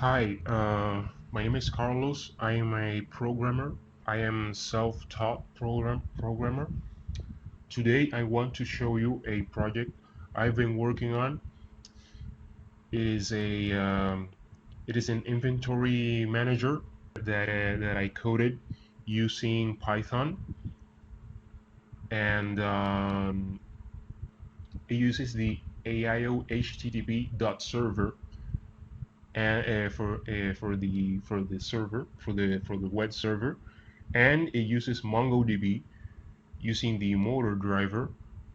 Hi, my name is Carlos. I am a programmer. I am self-taught programmer. Today I want to show you a project I've been working on. It is an inventory manager that I coded using Python, and it uses the AioHTTP.server and for the web server, and it uses MongoDB using the motor driver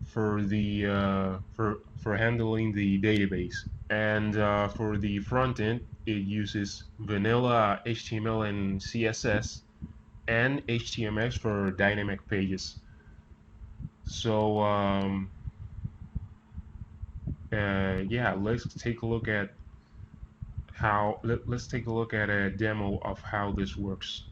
for the for handling the database. And for the front end, it uses vanilla HTML and CSS and HTMX for dynamic pages. So yeah, let's take a look at let's take a look at a demo of how this works.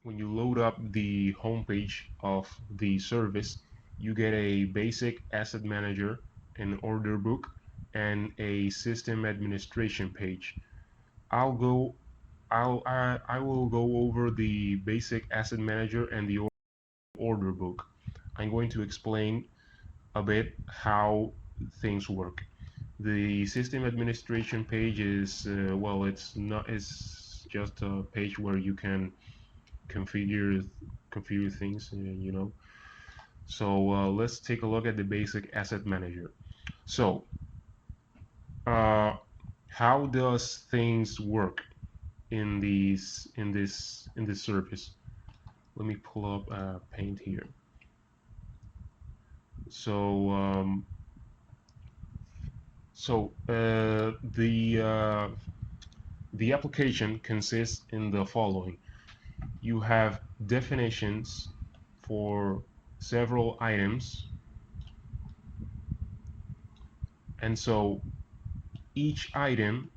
When you load up the homepage of the service, you get a basic asset manager, an order book, and a system administration page. I'll go I will go over the basic asset manager and the order book. I'm going to explain a bit how things work. The system administration page is well, it's just a page where you can configure things, you know. So let's take a look at the basic asset manager. So uh, how does things work in this service? Let me pull up Paint here. So the application consists in the following. You have definitions for several items, and so each item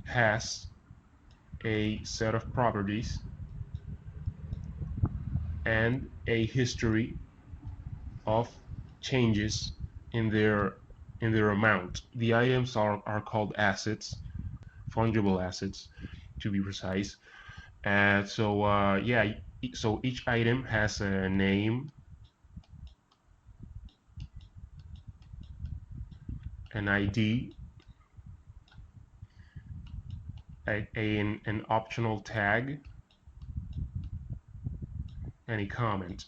has a set of properties and a history of changes in their amount. The items are called assets, fungible assets to be precise. Yeah, so each item has a name, an ID, an optional tag, and a comment.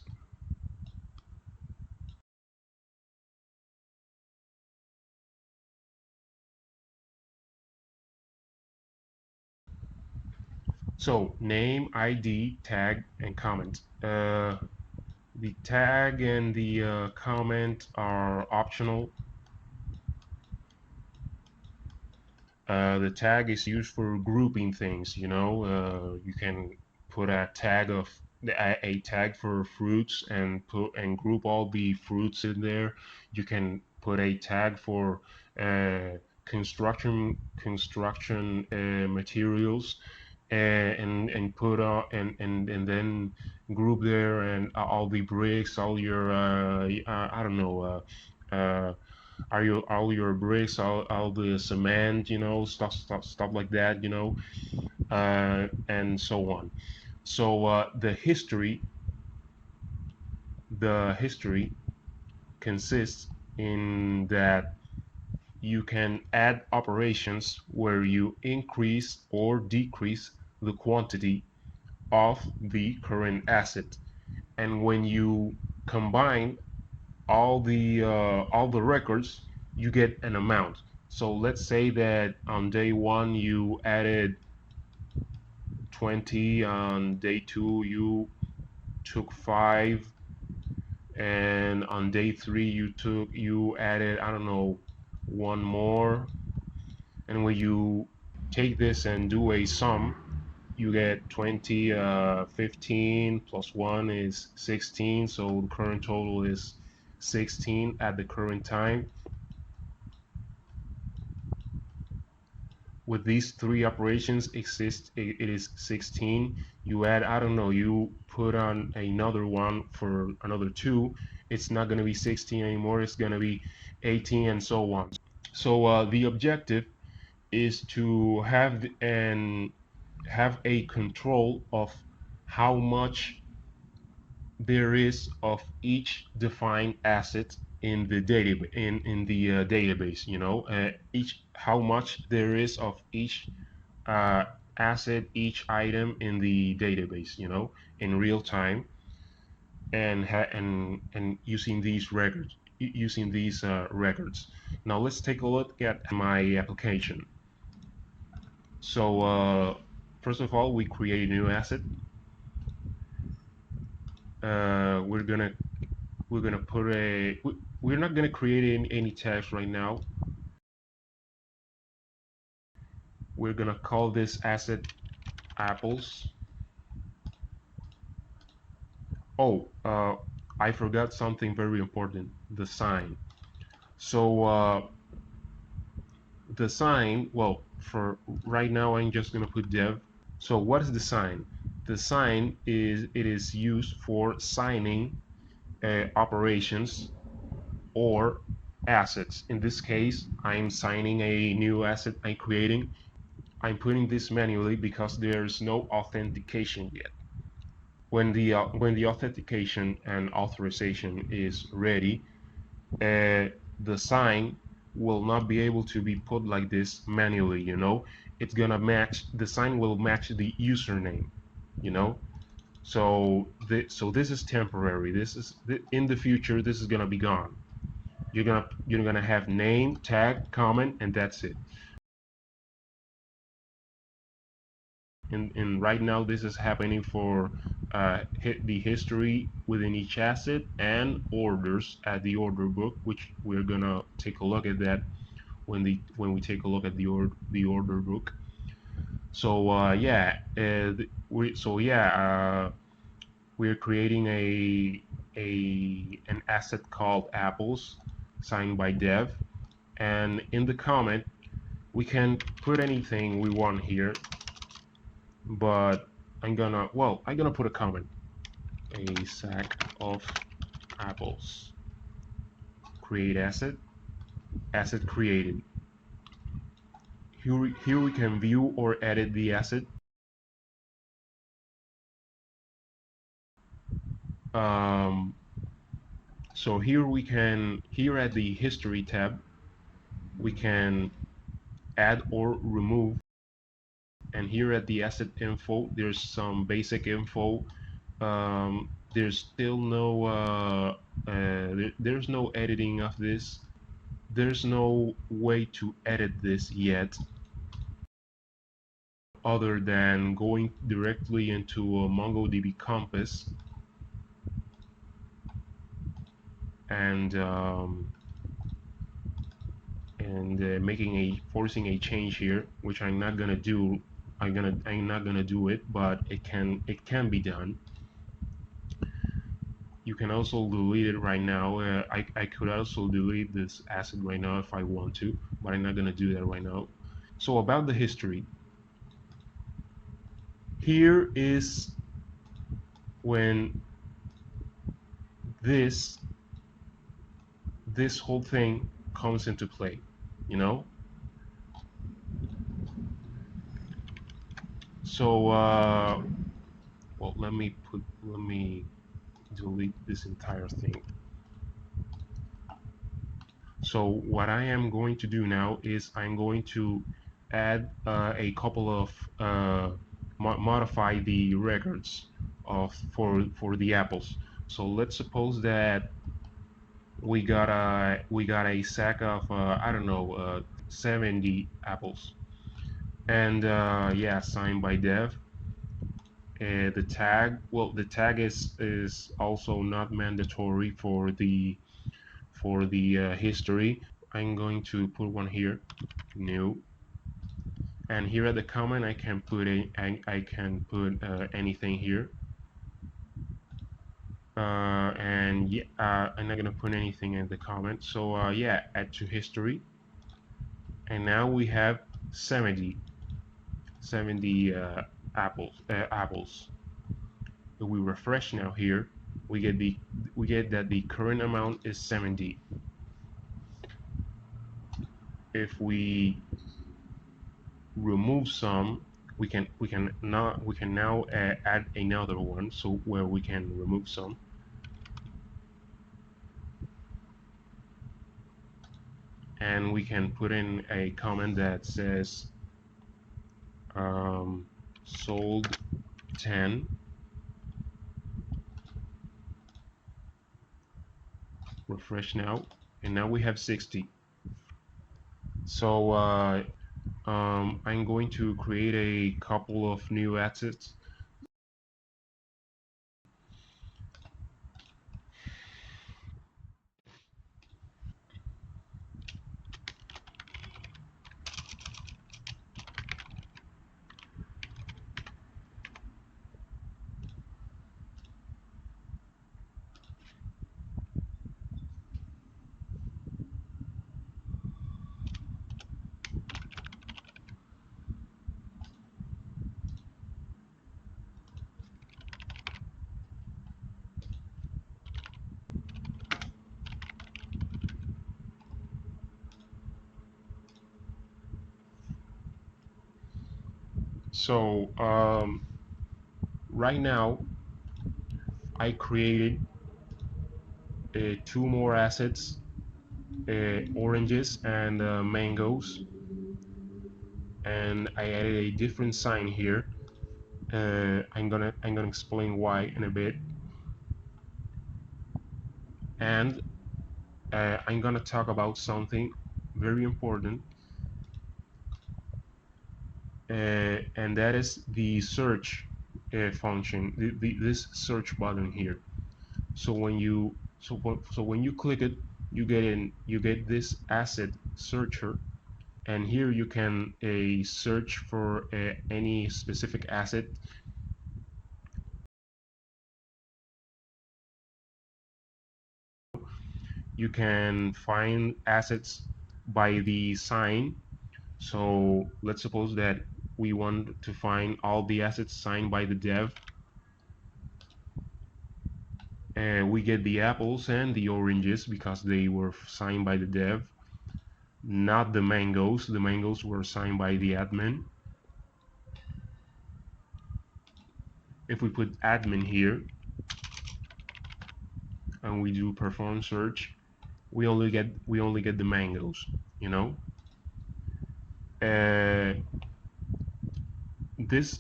So name, ID, tag, and comment. The tag and the comment are optional. The tag is used for grouping things. You know, you can put a tag of a tag for fruits and group all the fruits in there. You can put a tag for construction materials, and put and then group there, and all the bricks, all your I don't know, all your bricks, all the cement, you know, stuff like that, you know, and so on. So the history consists in that you can add operations where you increase or decrease the quantity of the current asset, and when you combine all the records, you get an amount. So let's say that on day one you added 20, on day two you took 5, and on day 3 you added, I don't know, one more, and when you take this and do a sum, you get 20. 15 plus 1 is 16, so the current total is 16 at the current time. With these 3 operations it is 16. You add, I don't know, you put on another one for another 2, it's not going to be 16 anymore, it's going to be 18, and so on. So the objective is to have a control of how much there is of each defined asset in the database. Each how much there is of each uh, asset, each item in the database, in real time, and using these records. Now let's take a look at my application. So first of all, we create a new asset. We're gonna put we're not gonna create any text right now. We're gonna call this asset apples. Oh, I forgot something very important, the sign. So the sign, well, for right now I'm just gonna put dev. So what is the sign? The sign is used for signing operations or assets. In this case, I'm signing a new asset I'm creating. I'm putting this manually because there's no authentication yet. When the authentication and authorization is ready, the sign will not be able to be put like this manually. It's gonna match, the sign will match the username. So this is temporary. In the future, this is gonna be gone. You're gonna have name, tag, comment, and that's it. And right now this is happening for the history within each asset and orders at the order book, which we're gonna take a look at that when we take a look at the order book. So we're creating an asset called apples, signed by dev, and in the comment we can put anything we want here, but I'm gonna put a comment: a sack of apples. Create asset created. Here we can view or edit the asset. So here at the history tab, we can add or remove, and here at the asset info, there's some basic info. There's still there's no editing of this. There's no way to edit this yet, other than going directly into MongoDB Compass and forcing a change here, which I'm not gonna do. I'm not gonna do it, but it can be done. You can also delete it right now. I could also delete this asset right now if I want to, but I'm not gonna do that right now. So about the history, here is when this whole thing comes into play, So well, let me delete this entire thing. So what I am going to do now is I'm going to add a couple of modify the records for the apples. So let's suppose that we got a sack of I don't know 70 apples, and yeah, signed by dev, The tag, well, the tag is also not mandatory for the history. I'm going to put one here, new, and here at the comment I can put I can put anything here. And yeah, I'm not gonna put anything in the comment. So yeah, add to history, and now we have 70 apples. If we refresh now here, we get that the current amount is 70. If we remove some, we can now add another one, so where we can remove some. And we can put in a comment that says sold 10. Refresh now, and now we have 60. So I'm going to create a couple of new assets. So right now I created two more assets, oranges and mangoes, and I added a different sign here. I'm gonna explain why in a bit, and I'm gonna talk about something very important, and that is the search function, this search button here. So when you click it, you get this asset searcher, and here you can search for any specific asset. You can find assets by the sign. So let's suppose that we want to find all the assets signed by the dev. We get the apples and the oranges because they were signed by the dev, not the mangoes. The mangoes were signed by the admin. If we put admin here and we do perform search, we only get the mangoes, you know. Uh, this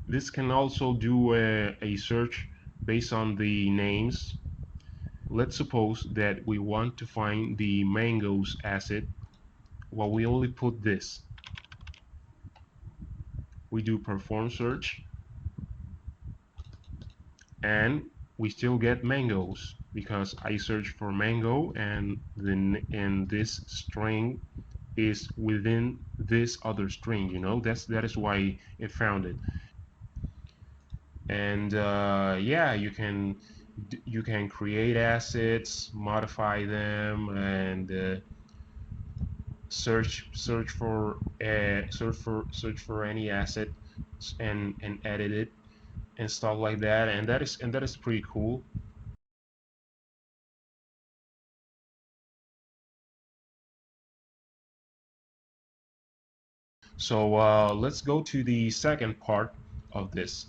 this can also do a search based on the names. Let's suppose that we want to find the mangoes asset. Well, we only put this. We do perform search, and we still get mangoes because I search for mango, and then this string is within this other string. You know, that is why it found it. And yeah, you can create assets, modify them, and search for any asset and edit it and stuff like that. And that is pretty cool. So let's go to the second part of this,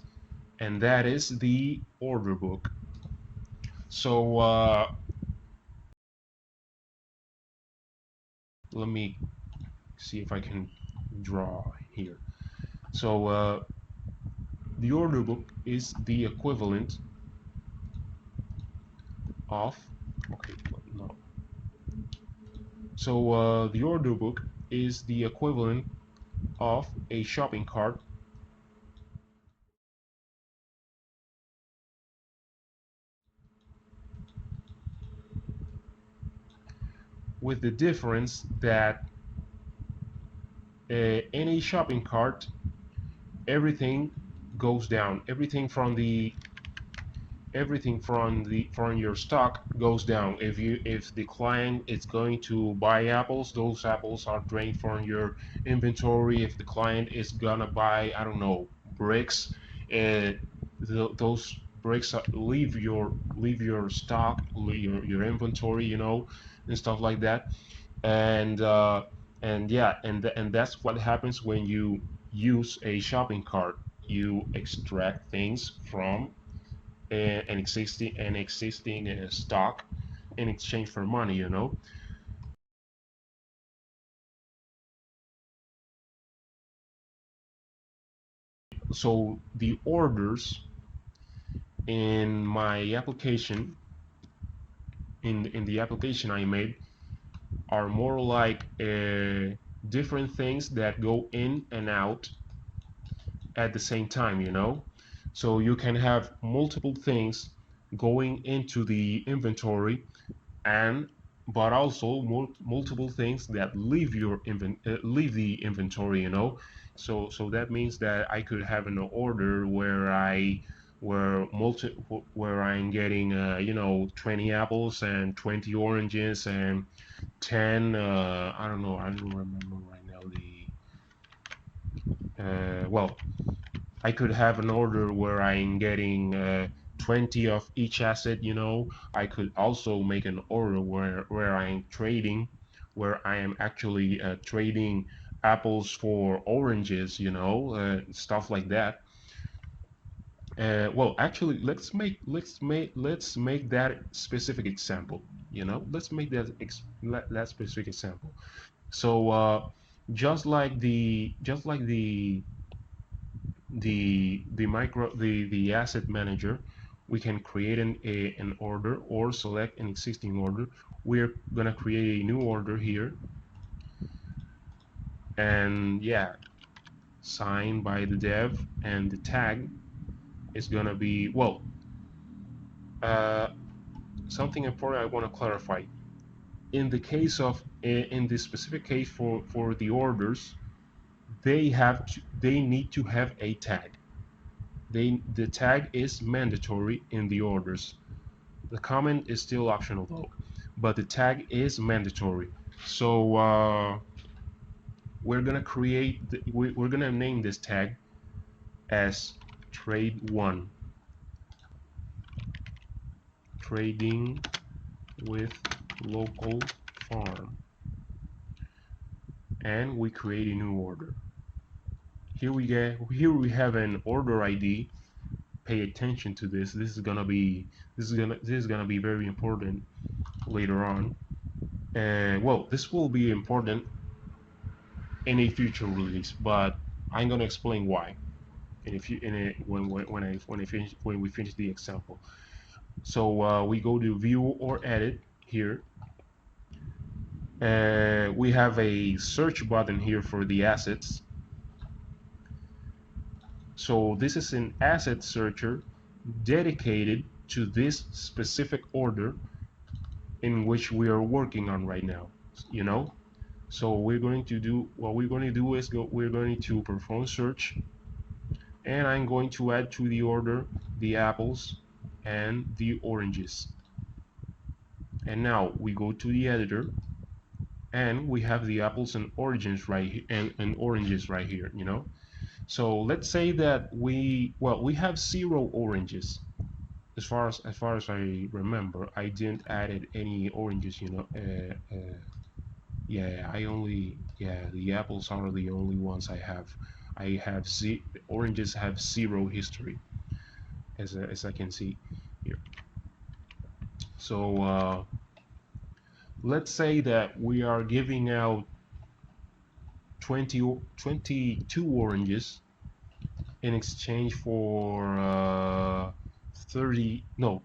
and that is the order book. So let me see if I can draw here. So the order book is the equivalent of, okay, no. So the order book is the equivalent of a shopping cart with the difference that in a shopping cart, everything goes down. Everything from your stock goes down. If the client is going to buy apples, those apples are drained from your inventory. If the client is gonna buy, I don't know, bricks, uh, those bricks leave your stock, your inventory, and stuff like that. And yeah, and that's what happens when you use a shopping cart. You extract things from an existing stock in exchange for money. So the orders in my application, in the application I made, are more like different things that go in and out at the same time. So you can have multiple things going into the inventory, and but also multiple things that leave the inventory. So that means that I could have an order where I'm getting 20 apples and 20 oranges and 10, I don't know, I don't remember right now well, I could have an order where I'm getting 20 of each asset. I could also make an order where I'm trading, where I am actually trading apples for oranges, stuff like that. Well, actually, let's make that specific example. Let's make that specific example. So just like the asset manager, we can create an order or select an existing order. We're gonna create a new order here, and yeah, signed by the dev, and the tag is gonna be, well, uh, something important I want to clarify. In this specific case for the orders, they need to have a tag. The tag is mandatory in the orders. The comment is still optional though, but the tag is mandatory. So we're gonna name this tag as trade one, trading with local farm, and we create a new order. Here we have an order ID. Pay attention to this. This is gonna be very important later on. And well, this will be important in a future release, but I'm gonna explain why. And if you in a, when we finish the example. So we go to view or edit here. We have a search button here for the assets. So this is an asset searcher dedicated to this specific order in which we are working on right now. You know, so we're going to perform search, and I'm going to add to the order the apples and the oranges. And now we go to the editor, and we have the apples and oranges right here, and oranges right here. So let's say that we have 0 oranges. As far as I remember, I didn't added any oranges. Yeah, the apples are the only ones I have. Oranges have 0 history, as I can see here. So let's say that we are giving out 22 oranges in exchange for 30. No,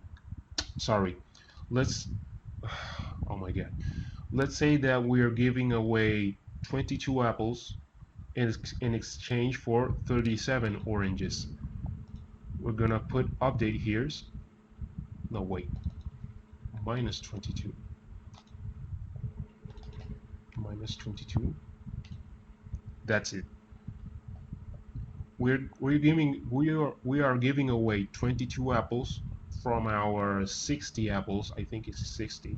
sorry. Let's. Oh my God. Let's say that we are giving away 22 apples in exchange for 37 oranges. We're gonna put update here. No, wait. -22. minus 22. That's it. We are giving away 22 apples from our 60 apples. I think it's 60,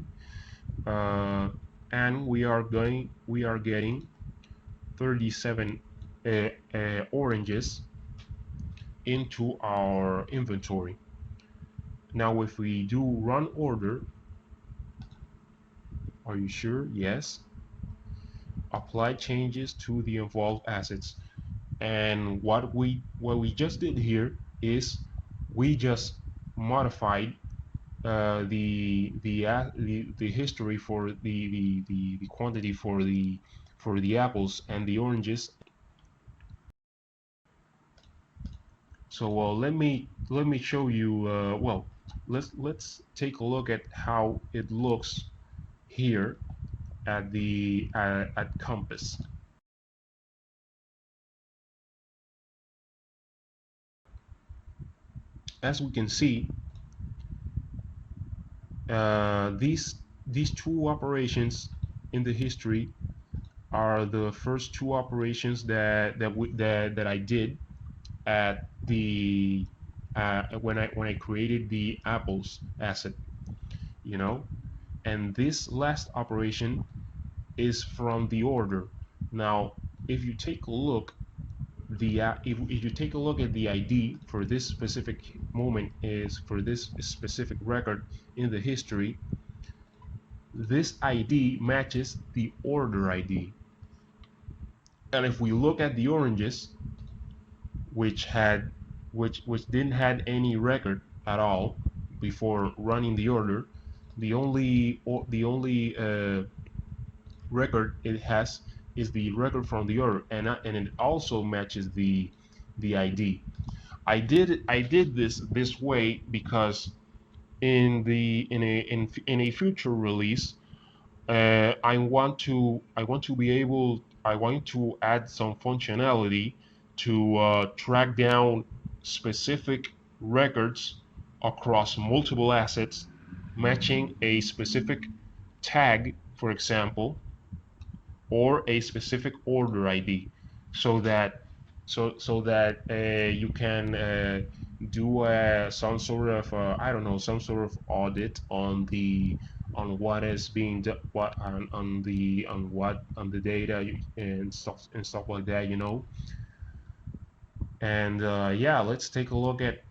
and we are getting 37 oranges into our inventory. Now, if we do run order, are you sure? Yes. Apply changes to the involved assets. And what we just did here is we just modified the history for the quantity for the apples and the oranges. So let me show you. Well, let's take a look at how it looks here at Compass. As we can see, these two operations in the history are the first two operations that I did at the when I created the apples asset, you know. And this last operation is from the order. Now, if you take a look, if you take a look at the ID for this specific moment, is for this specific record in the history, this ID matches the order ID. And if we look at the oranges, which had which didn't had any record at all before running the order, the only record it has is the record from the order, and it also matches the ID. I did this way because in a future release, I want to add some functionality to track down specific records across multiple assets, matching a specific tag, for example, or a specific order ID, so that you can do some sort of I don't know, some sort of audit on what is being done, what on the data and stuff like that, you know. And yeah, let's take a look at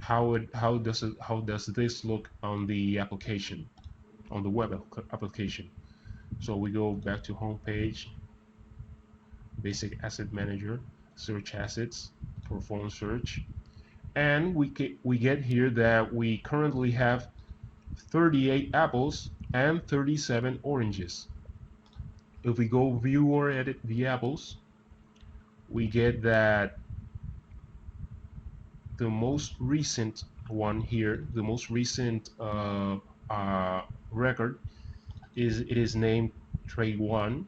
how does this look on the application, on the web application. So we go back to home page, basic asset manager, search assets, perform search, and we get here that we currently have 38 apples and 37 oranges. If we go view or edit the apples, we get that the most recent one here, the most recent record is named trade 1.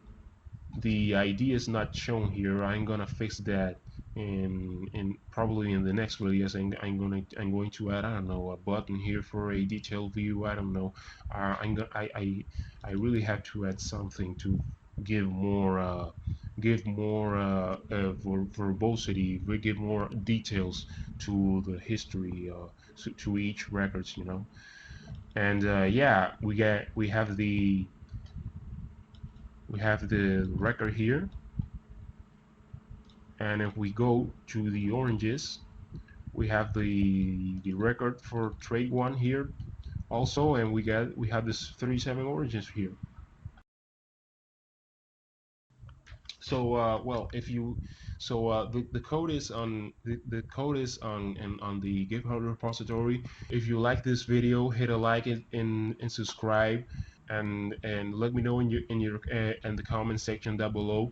The ID is not shown here. I'm gonna fix that in probably in the next release. I'm going to add, I don't know, a button here for a detailed view. I don't know. I really have to add something to give more verbosity. We give more details to the history, to each records, you know. And yeah, we have the record here, and if we go to the oranges, we have the record for trade 1 here also, and we have this 37 oranges here. So well, if you the code is on the code is on the GitHub repository. If you like this video, hit a like and subscribe, and let me know in the comment section down below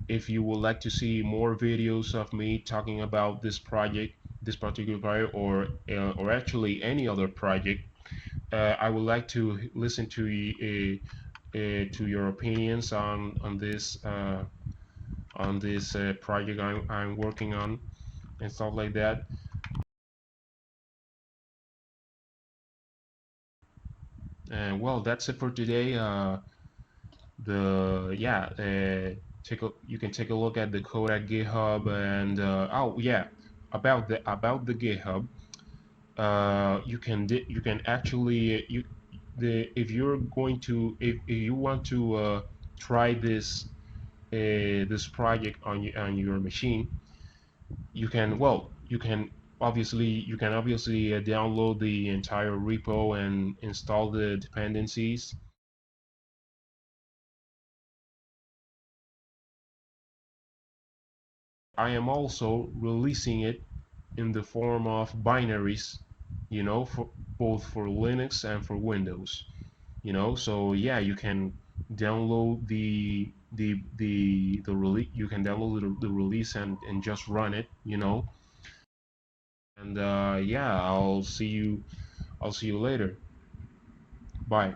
if you would like to see more videos of me talking about this project, this particular project, or actually any other project. I would like to listen to your opinions on this project I'm working on and stuff like that. And well, that's it for today. the yeah you can take a look at the code at GitHub. And oh yeah, about the GitHub, you can actually you the if you're going to if you want to try this project on your machine, you can you can obviously download the entire repo and install the dependencies. I am also releasing it in the form of binaries, for both for Linux and for Windows. So yeah, you can download the release. You can download the release and just run it. And yeah, I'll see you later. Bye.